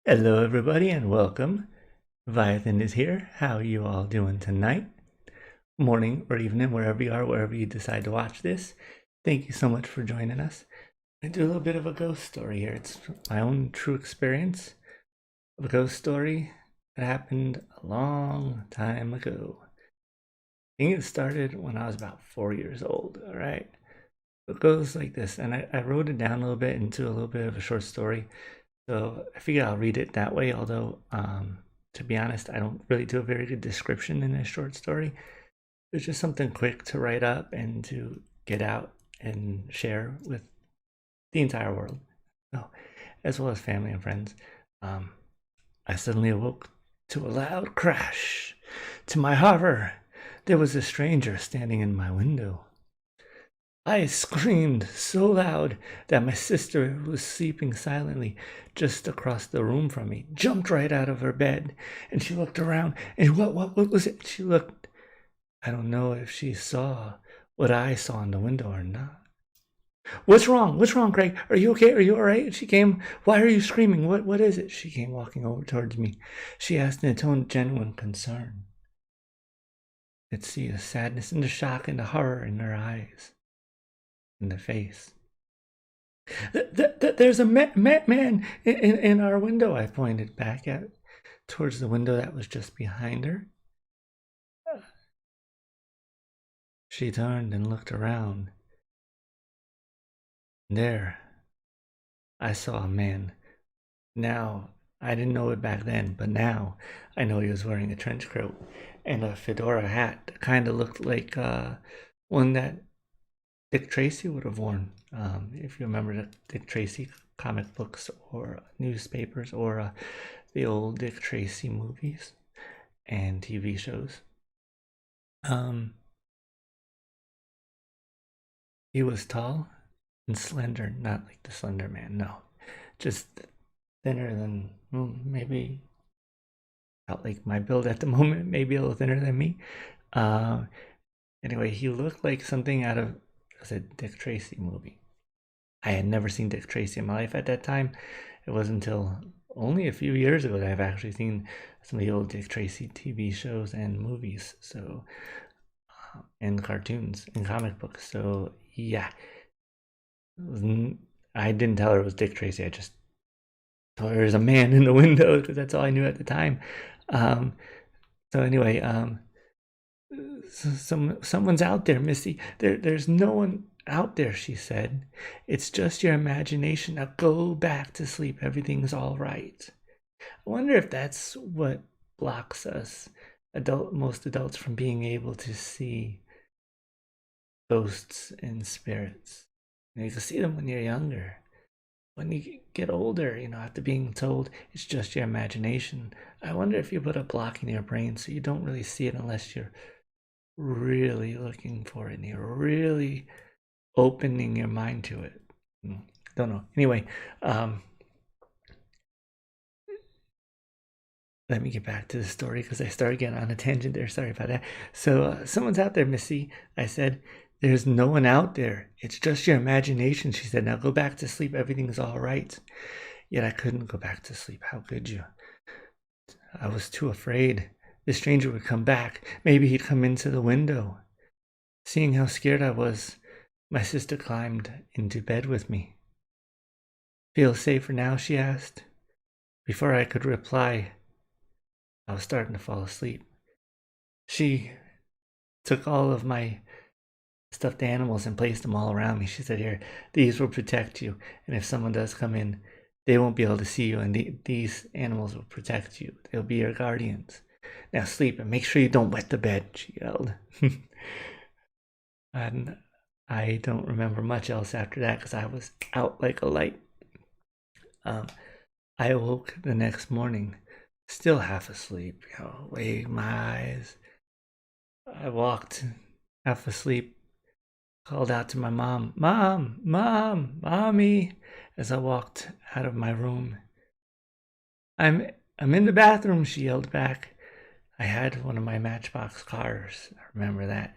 Hello, everybody, and welcome. Viathan is here. How are you all doing tonight? Morning or evening, wherever you are, wherever you decide to watch this. Thank you so much for joining us. I do a little bit of a ghost story here. It's my own true experience of a ghost story that happened a long time ago. I think it started when I was about 4 years old, all right? It goes like this, and I wrote it down a little bit into a little bit of a short story. So I figure I'll read it that way, although, to be honest, I don't really do a very good description in a short story. It's just something quick to write up and to get out and share with the entire world, so, as well as family and friends. Um, I suddenly awoke to a loud crash. To my horror, there was a stranger standing in my window. I screamed so loud that my sister, who was sleeping silently just across the room from me, jumped right out of her bed, and she looked around. And what was it? She looked. I don't know if she saw what I saw in the window or not. What's wrong? What's wrong, Craig? Are you okay? Are you all right? She came. Why are you screaming? What is it? She came walking over towards me. She asked in a tone of genuine concern. I could see the sadness and the shock and the horror in her eyes, in the face. There's a man in our window. I pointed back at towards the window that was just behind her. She turned and looked around. There, I saw a man. Now, I didn't know it back then, but now I know he was wearing a trench coat and a fedora hat. Kind of looked like one that Dick Tracy would have worn. If you remember the Dick Tracy comic books or newspapers or the old Dick Tracy movies and TV shows. Um, he was tall and slender, not like the Slender Man, no, just thinner than maybe about like my build at the moment, maybe a little thinner than me. Uh, anyway, he looked like something out of a Dick Tracy movie. I had never seen Dick Tracy in my life at that time. It wasn't until only a few years ago that I've actually seen some of the old Dick Tracy TV shows and movies. So, and cartoons and comic books. So, yeah, I didn't tell her it was Dick Tracy. I just told her there was a man in the window because that's all I knew at the time. Um, so anyway, someone's out there, Missy. There's no one out there, she said. It's just your imagination. Now go back to sleep. Everything's all right. I wonder if that's what blocks us, most adults, from being able to see ghosts and spirits. You can see them when you're younger. When you get older, after being told it's just your imagination, I wonder if you put a block in your brain so you don't really see it unless you're really looking for it and you're really opening your mind to it. Don't know. Anyway, let me get back to the story because I started getting on a tangent there. Sorry about that. So, someone's out there, Missy. I said, there's no one out there. It's just your imagination, she said. Now go back to sleep. Everything's all right. Yet I couldn't go back to sleep. How could you? I was too afraid. The stranger would come back. Maybe he'd come into the window. Seeing how scared I was, my sister climbed into bed with me. Feel safer now? She asked. Before I could reply, I was starting to fall asleep. She took all of my stuffed animals and placed them all around me. She said, here, these will protect you. And if someone does come in, they won't be able to see you. And these animals will protect you. They'll be your guardians. Now sleep and make sure you don't wet the bed, she yelled. And I don't remember much else after that because I was out like a light. I awoke the next morning, still half asleep, waved my eyes. I walked half asleep, called out to my mom, Mom, Mom, Mommy, as I walked out of my room. I'm in the bathroom, she yelled back. I had one of my Matchbox cars. I remember that.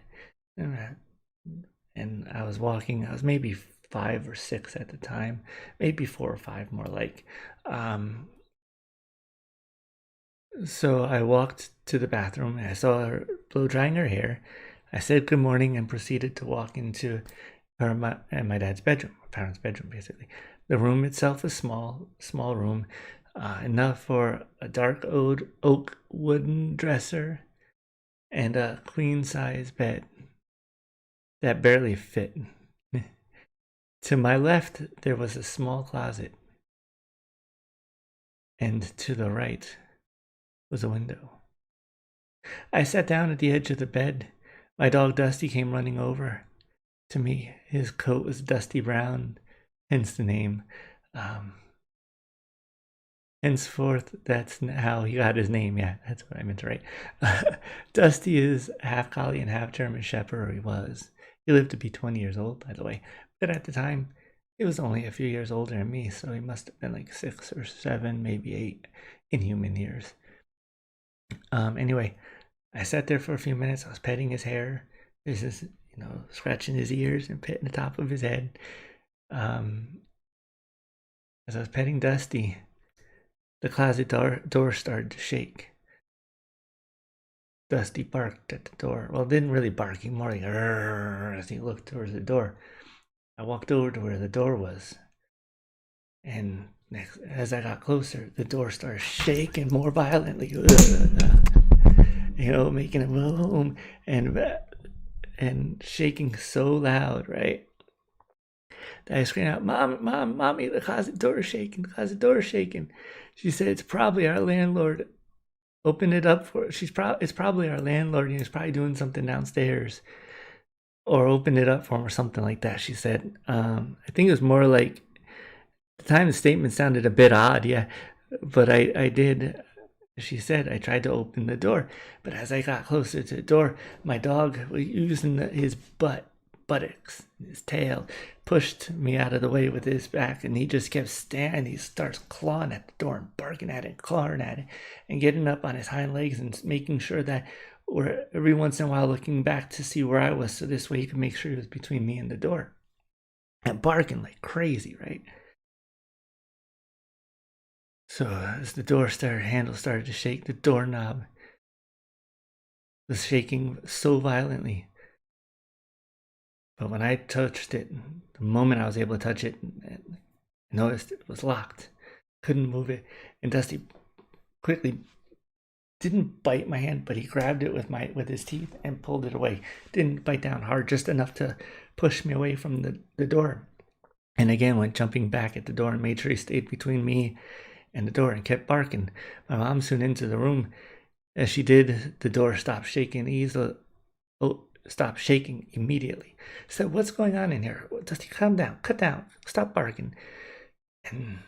And I was walking, I was maybe 5 or 6 at the time, maybe 4 or 5 more like. So I walked to the bathroom and I saw her blow drying her hair. I said good morning and proceeded to walk into my dad's bedroom, my parents' bedroom, basically. The room itself is small room, enough for a dark oak wooden dresser and a queen size bed that barely fit. To my left, there was a small closet, and to the right was a window. I sat down at the edge of the bed. My dog Dusty came running over to me. His coat was dusty brown, hence the name. Um, Henceforth, that's how he got his name. Yeah, that's what I meant to write. Dusty is half collie and half German Shepherd, or he was. He lived to be 20 years old, by the way. But at the time, he was only a few years older than me, so he must have been like 6 or 7, maybe 8 in human years. Anyway, I sat there for a few minutes. I was petting his hair. This is, scratching his ears and petting the top of his head. As I was petting Dusty, the closet door started to shake. Dusty barked at the door. Well, didn't really bark. He more like as he looked towards the door. I walked over to where the door was, and as I got closer, the door started shaking more violently. Making a boom and shaking so loud, right? That I screamed out, "Mom, Mommy, the closet door is shaking, the closet door is shaking." She said, "It's probably our landlord. Open it up for it." It's probably our landlord, and he's probably doing something downstairs. Or open it up for him or something like that, she said. I think it was more like, at the time the statement sounded a bit odd, yeah. But I did, she said, I tried to open the door. But as I got closer to the door, my dog, using his buttocks, his tail, pushed me out of the way with his back, and he just kept standing. He starts clawing at the door and barking at it and clawing at it and getting up on his hind legs and making sure that, or every once in a while looking back to see where I was, so this way he could make sure he was between me and the door, and barking like crazy, right? So as the handle started to shake, the doorknob was shaking so violently. But when I touched it, the moment I was able to touch it, I noticed it was locked. Couldn't move it. And Dusty quickly didn't bite my hand, but he grabbed it with his teeth and pulled it away. Didn't bite down hard, just enough to push me away from the door. And again went jumping back at the door and made sure he stayed between me and the door and kept barking. My mom soon into the room. As she did, the door stopped shaking easily. Stopped shaking immediately. Said, "What's going on in here? Dusty, calm down, cut down, stop barking." And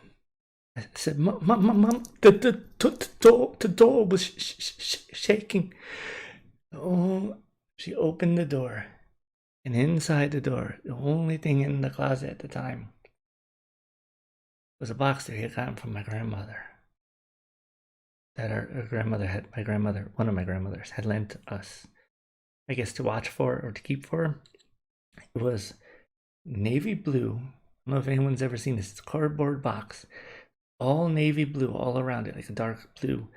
I said, "Mom, the door was shaking." Oh, she opened the door, and inside the door, the only thing in the closet at the time was a box that he had gotten from my grandmother. That one of my grandmothers, had lent us, I guess, to watch for or to keep for her. It was navy blue. I don't know if anyone's ever seen this. It's a cardboard box, all navy blue all around it, like a dark blue,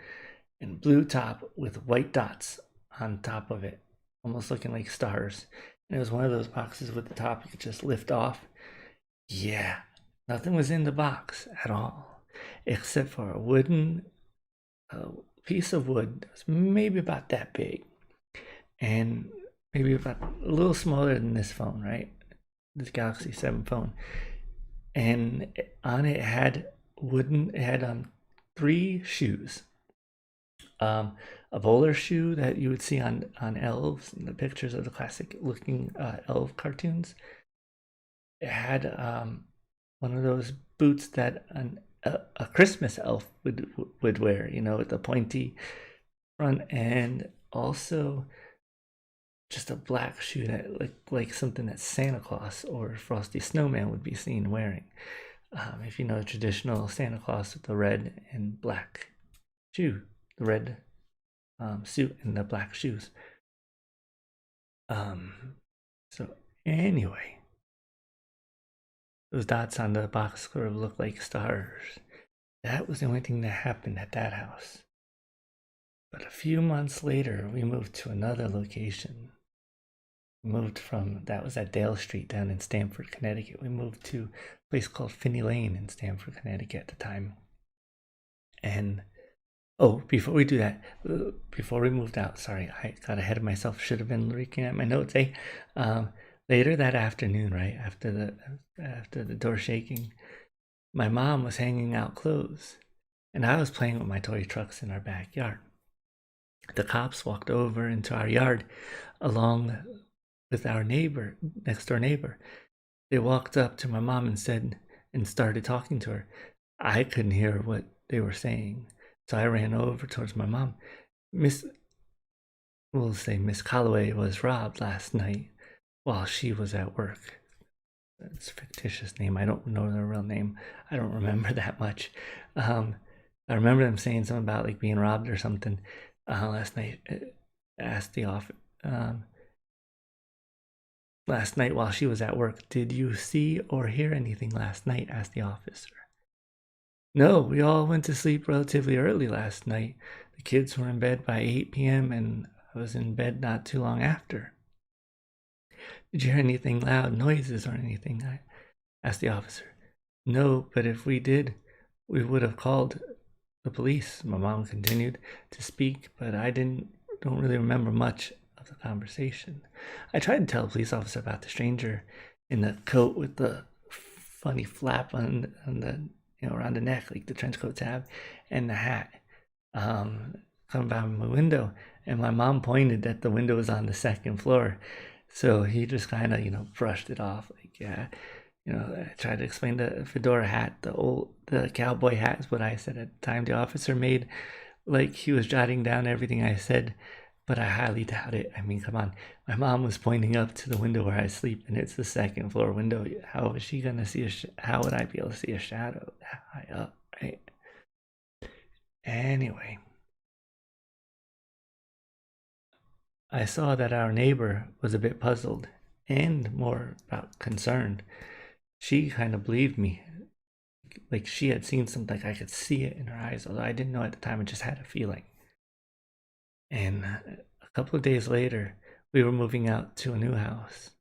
and blue top with white dots on top of it, almost looking like stars. And it was one of those boxes with the top you could just lift off. Yeah, nothing was in the box at all, except for a wooden piece of wood that was maybe about that big, and maybe about a little smaller than this phone, right? This Galaxy 7 phone. And on it had three shoes. A bowler shoe that you would see on elves in the pictures of the classic looking elf cartoons. It had one of those boots that a Christmas elf would wear, with the pointy front, and also just a black shoe that looked like something that Santa Claus or Frosty Snowman would be seen wearing. If you know the traditional Santa Claus with the red and black shoe, the red suit and the black shoes. So anyway, those dots on the box sort of look like stars. That was the only thing that happened at that house. But a few months later, we moved to another location. We moved from, that was at Dale Street down in Stamford, Connecticut. We moved to a place called Finney Lane in Stamford, Connecticut at the time. And oh, before we do that, before we moved out, sorry, I got ahead of myself. Should have been looking at my notes. Later that afternoon, right after the door shaking, my mom was hanging out clothes, and I was playing with my toy trucks in our backyard. The cops walked over into our yard, along with our neighbor, next door neighbor. They walked up to my mom and started talking to her. I couldn't hear what they were saying, so I ran over towards my mom. We'll say Miss Calloway was robbed last night while she was at work. It's a fictitious name. I don't know their real name. I don't remember that much. I remember them saying something about like being robbed or something last night. Asked the office. Last night while she was at work. Did you see or hear anything last night? Asked the officer. No, we all went to sleep relatively early last night. The kids were in bed by 8 p.m. and I was in bed not too long after. Did you hear anything loud noises or anything? I asked the officer. No, but if we did, we would have called the police. My mom continued to speak, but I don't really remember much of the conversation. I tried to tell the police officer about the stranger in the coat with the funny flap on the around the neck, like the trench coat tab, and the hat coming by my window. And my mom pointed that the window was on the second floor. So he just kind of, brushed it off. Like, yeah, I tried to explain the fedora hat, the cowboy hat is what I said at the time. The officer made like he was jotting down everything I said, but I highly doubt it. I mean, come on. My mom was pointing up to the window where I sleep, and it's the second floor window. How was she going to see how would I be able to see a shadow that high up, right? Anyway, I saw that our neighbor was a bit puzzled and more about concerned. She kind of believed me. Like she had seen something, like I could see it in her eyes, although I didn't know at the time, I just had a feeling. And a couple of days later, we were moving out to a new house.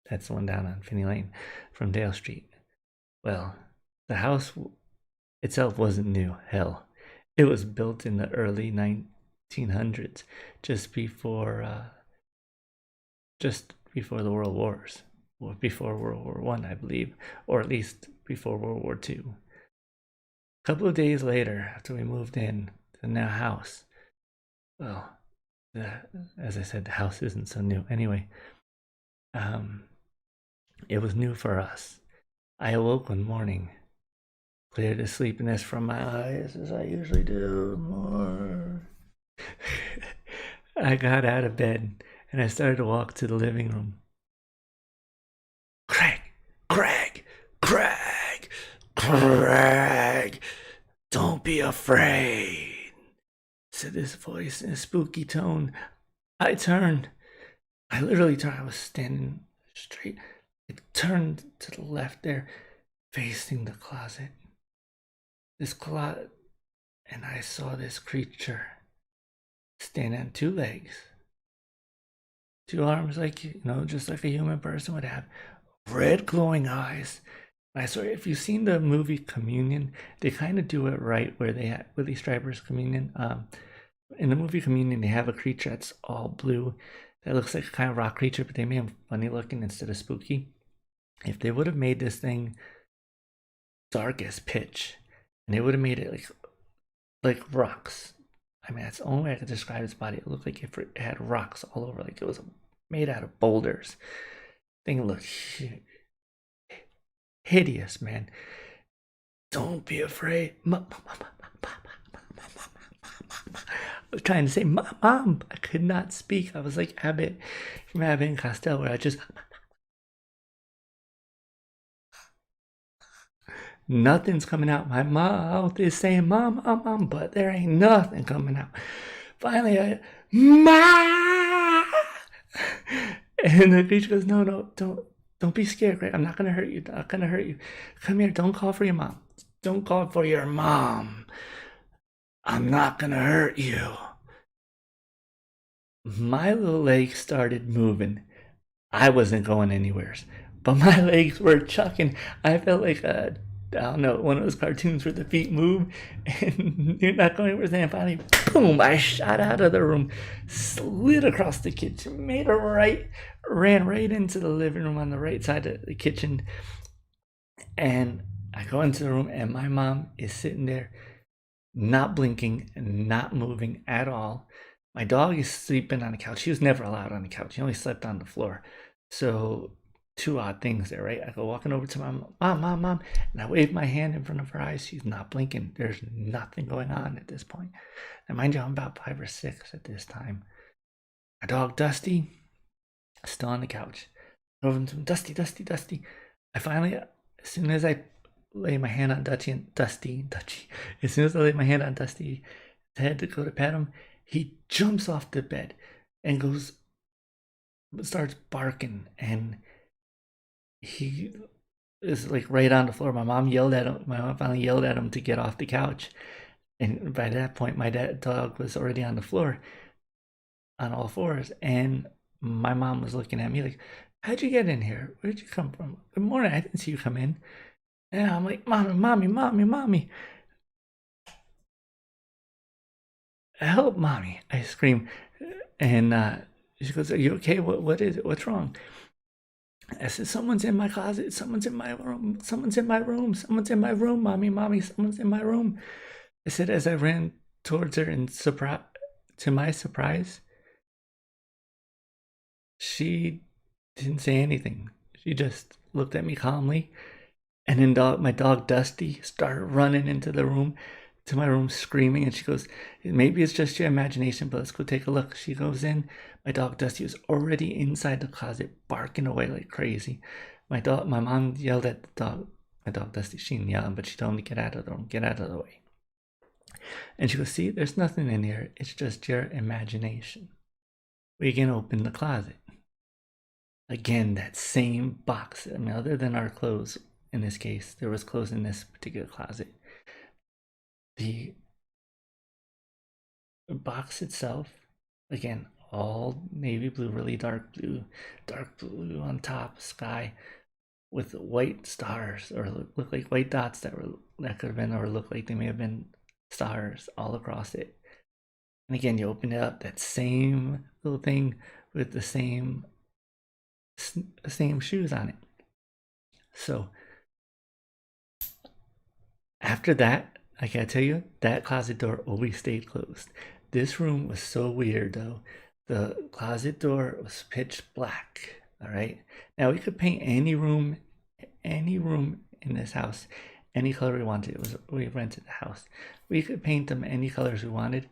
That's the one down on Finney Lane from Dale Street. Well, the house itself wasn't new. Hell, it was built in the early 1900s, just before the World Wars, or before World War I believe, or at least before World War II. A couple of days later, after we moved in to the new house, well, as I said, the house isn't so new. Anyway, it was new for us. I awoke one morning, cleared the sleepiness from my eyes as I usually do more. I got out of bed and I started to walk to the living room. Craig, don't be afraid, said this voice in a spooky tone. I literally turned. I was standing straight. I turned to the left there, facing the closet. This closet, and I saw this creature standing on two legs, two arms, like, just like a human person would have, red glowing eyes. I swear, if you've seen the movie Communion, they kind of do it right where they have Willie Stryper's Communion. In the movie Communion, they have a creature that's all blue that looks like a kind of rock creature, but they made him funny looking instead of spooky. If they would have made this thing dark as pitch, and they would have made it like rocks. I mean, that's the only way I could describe its body. It looked like it had rocks all over, like it was made out of boulders. Thing looked hideous, man. Don't be afraid. I was trying to say, Mom. I could not speak. I was like Abbott from Abbott and Costello, where I just... Nothing's coming out. My mouth is saying, Mom, but there ain't nothing coming out. Finally, Ma! And the creature goes, no, don't be scared, Greg. I'm not going to hurt you. Not going to hurt you. Come here. Don't call for your mom. Don't call for your mom. I'm not going to hurt you. my little legs started moving. I wasn't going anywhere, but my legs were chucking. I felt like I don't know, one of those cartoons where the feet move and you're not going anywhere. And finally, boom! I shot out of the room, slid across the kitchen, made a right, ran right into the living room on the right side of the kitchen, and I go into the room, and my mom is sitting there, not blinking and not moving at all. My dog is sleeping on the couch. He was never allowed on the couch. He only slept on the floor. So two odd things there, right? I go walking over to my mom, and I wave my hand in front of her eyes. She's not blinking. There's nothing going on at this point. And mind you, I'm about 5 or 6 at this time. My dog Dusty, still on the couch. Over to him, Dusty. I finally, as soon as I lay my hand on Dutchy. As soon as I lay my hand on Dusty's head to go to pet him, he jumps off the bed and starts barking, and he is like right on the floor. My mom finally yelled at him to get off the couch, and by that point, my dog was already on the floor, on all fours, and my mom was looking at me like, "How'd you get in here? Where'd you come from? Good morning. I didn't see you come in." And I'm like, "Mommy. Help, mommy." I scream. And she goes, "Are you okay? What is it? What's wrong?" I said, "Someone's in my closet. Someone's in my room. Someone's in my room. Someone's in my room, mommy. Someone's in my room." I said as I ran towards her, and to my surprise, she didn't say anything. She just looked at me calmly. And then my dog Dusty started running into my room, screaming. And she goes, "Maybe it's just your imagination, but let's go take a look." She goes in. My dog Dusty was already inside the closet, barking away like crazy. My mom yelled at the dog. My dog Dusty, she didn't yell, but she told him to get out of the room, get out of the way. And she goes, "See, there's nothing in here. It's just your imagination." We can open the closet. Again, that same box. I mean, other than our clothes, in this case, there was clothes in this particular closet. The box itself, again, all navy blue, really dark blue on top, sky with white stars, or look like white dots that could have been, or look like they may have been stars all across it. And again, you open it up, that same little thing with the same shoes on it. So after that, I gotta tell you, that closet door always stayed closed. This room was so weird, though. The closet door was pitch black. All right. Now we could paint any room in this house any color we wanted. We rented the house. We could paint them any colors we wanted,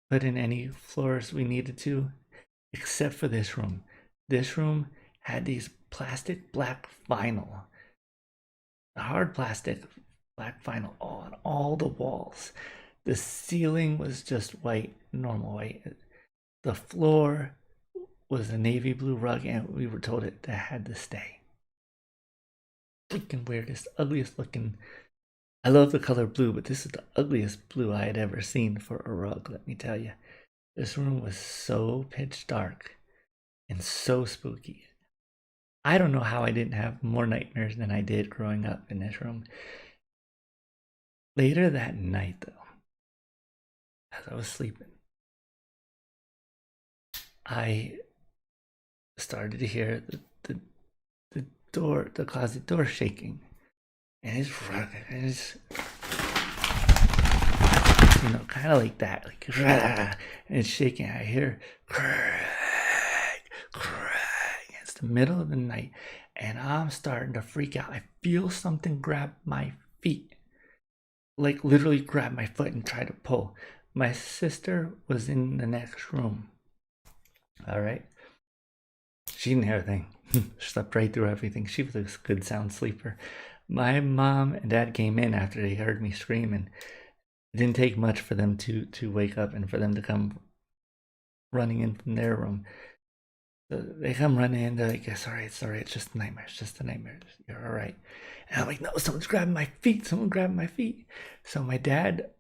put in any floors we needed to, except for this room. This room had these plastic black vinyl, hard plastic black vinyl on all the walls. The ceiling was just white, normal white. The floor was a navy blue rug, and we were told it had to stay. Freaking weirdest, ugliest looking. I love the color blue, but this is the ugliest blue I had ever seen for a rug, let me tell you. This room was so pitch dark and so spooky. I don't know how I didn't have more nightmares than I did growing up in this room. Later that night, though, as I was sleeping, I started to hear the closet door shaking, and it's kind of like that, like, and it's shaking. I hear crack. It's the middle of the night, and I'm starting to freak out. I feel something grab my feet, like literally grab my foot and try to pull. My sister was in the next room. All right. She didn't hear a thing. She slept right through everything. She was a good sound sleeper. My mom and dad came in after they heard me scream, and it didn't take much for them to wake up and for them to come running in from their room. So they come running in. They're like, "It's all right. It's just a nightmare. You're all right." And I'm like, "No, someone's grabbing my feet. So my dad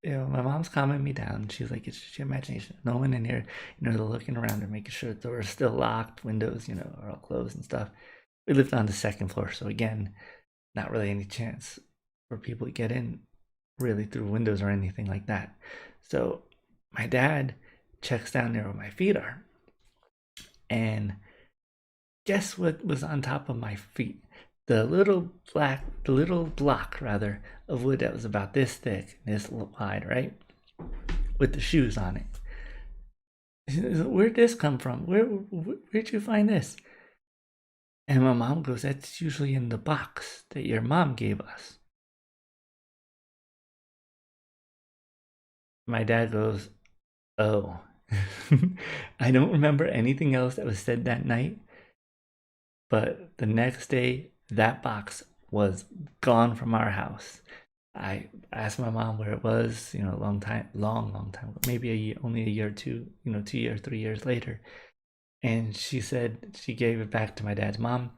my mom's calming me down. She's like, it's just your imagination. No one in here. They're looking around and making sure the doors are still locked, windows, are all closed and stuff. We lived on the second floor, so again, not really any chance for people to get in really through windows or anything like that. So my dad checks down there where my feet are, and guess what was on top of my feet? The little block rather of wood that was about this thick, this wide, right? With the shoes on it. Where'd this come from? Where'd you find this? And my mom goes, that's usually in the box that your mom gave us. My dad goes, oh. I don't remember anything else that was said that night, but the next day, that box was gone from our house. I asked my mom where it was, a long time, long time, maybe only a year or two, 2 years, 3 years later. And she said she gave it back to my dad's mom.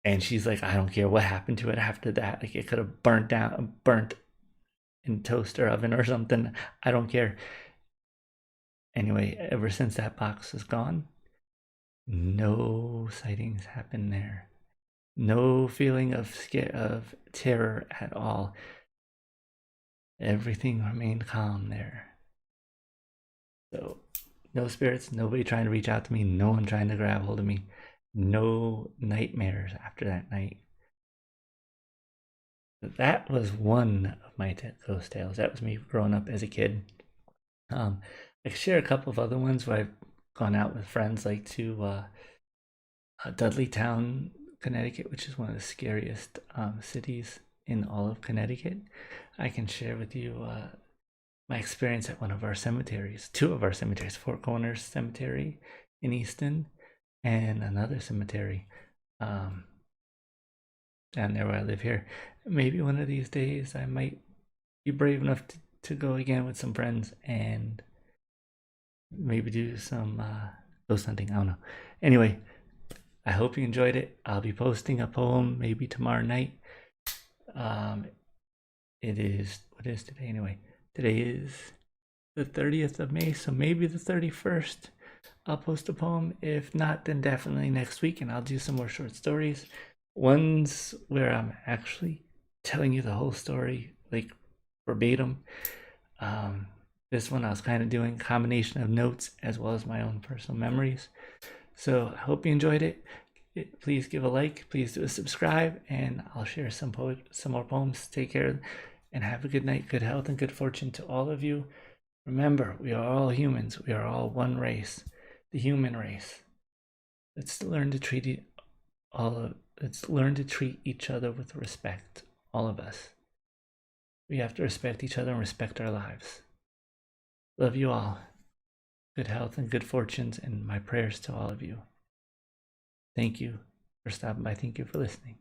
And she's like, I don't care what happened to it after that. Like it could have burnt in toaster oven or something. I don't care. Anyway, ever since that box is gone, no sightings happen there. No feeling of terror at all. Everything remained calm there. So, no spirits, nobody trying to reach out to me, no one trying to grab hold of me, no nightmares after that night. That was one of my ghost tales. That was me growing up as a kid. I could share a couple of other ones where I've gone out with friends, like to Dudleytown, Connecticut, which is one of the scariest cities in all of Connecticut. I can share with you my experience at one of our cemeteries, two of our cemeteries, Four Corners Cemetery in Easton, and another cemetery down there where I live here. Maybe one of these days I might be brave enough to go again with some friends and maybe do some ghost hunting. I don't know. Anyway, I hope you enjoyed it. I'll be posting a poem maybe tomorrow night. It is, what is today anyway? Today is the 30th of May, so maybe the 31st. I'll post a poem. If not, then definitely next week, and I'll do some more short stories. Ones where I'm actually telling you the whole story, like verbatim. This one I was kind of doing a combination of notes as well as my own personal memories. So I hope you enjoyed it. Please give a like, please do a subscribe, and I'll share some more poems. Take care and have a good night, good health, and good fortune to all of you. Remember, we are all humans. We are all one race, the human race. Let's learn to treat each other with respect, all of us. We have to respect each other and respect our lives. Love you all. Good health and good fortunes, and my prayers to all of you. Thank you for stopping by. Thank you for listening.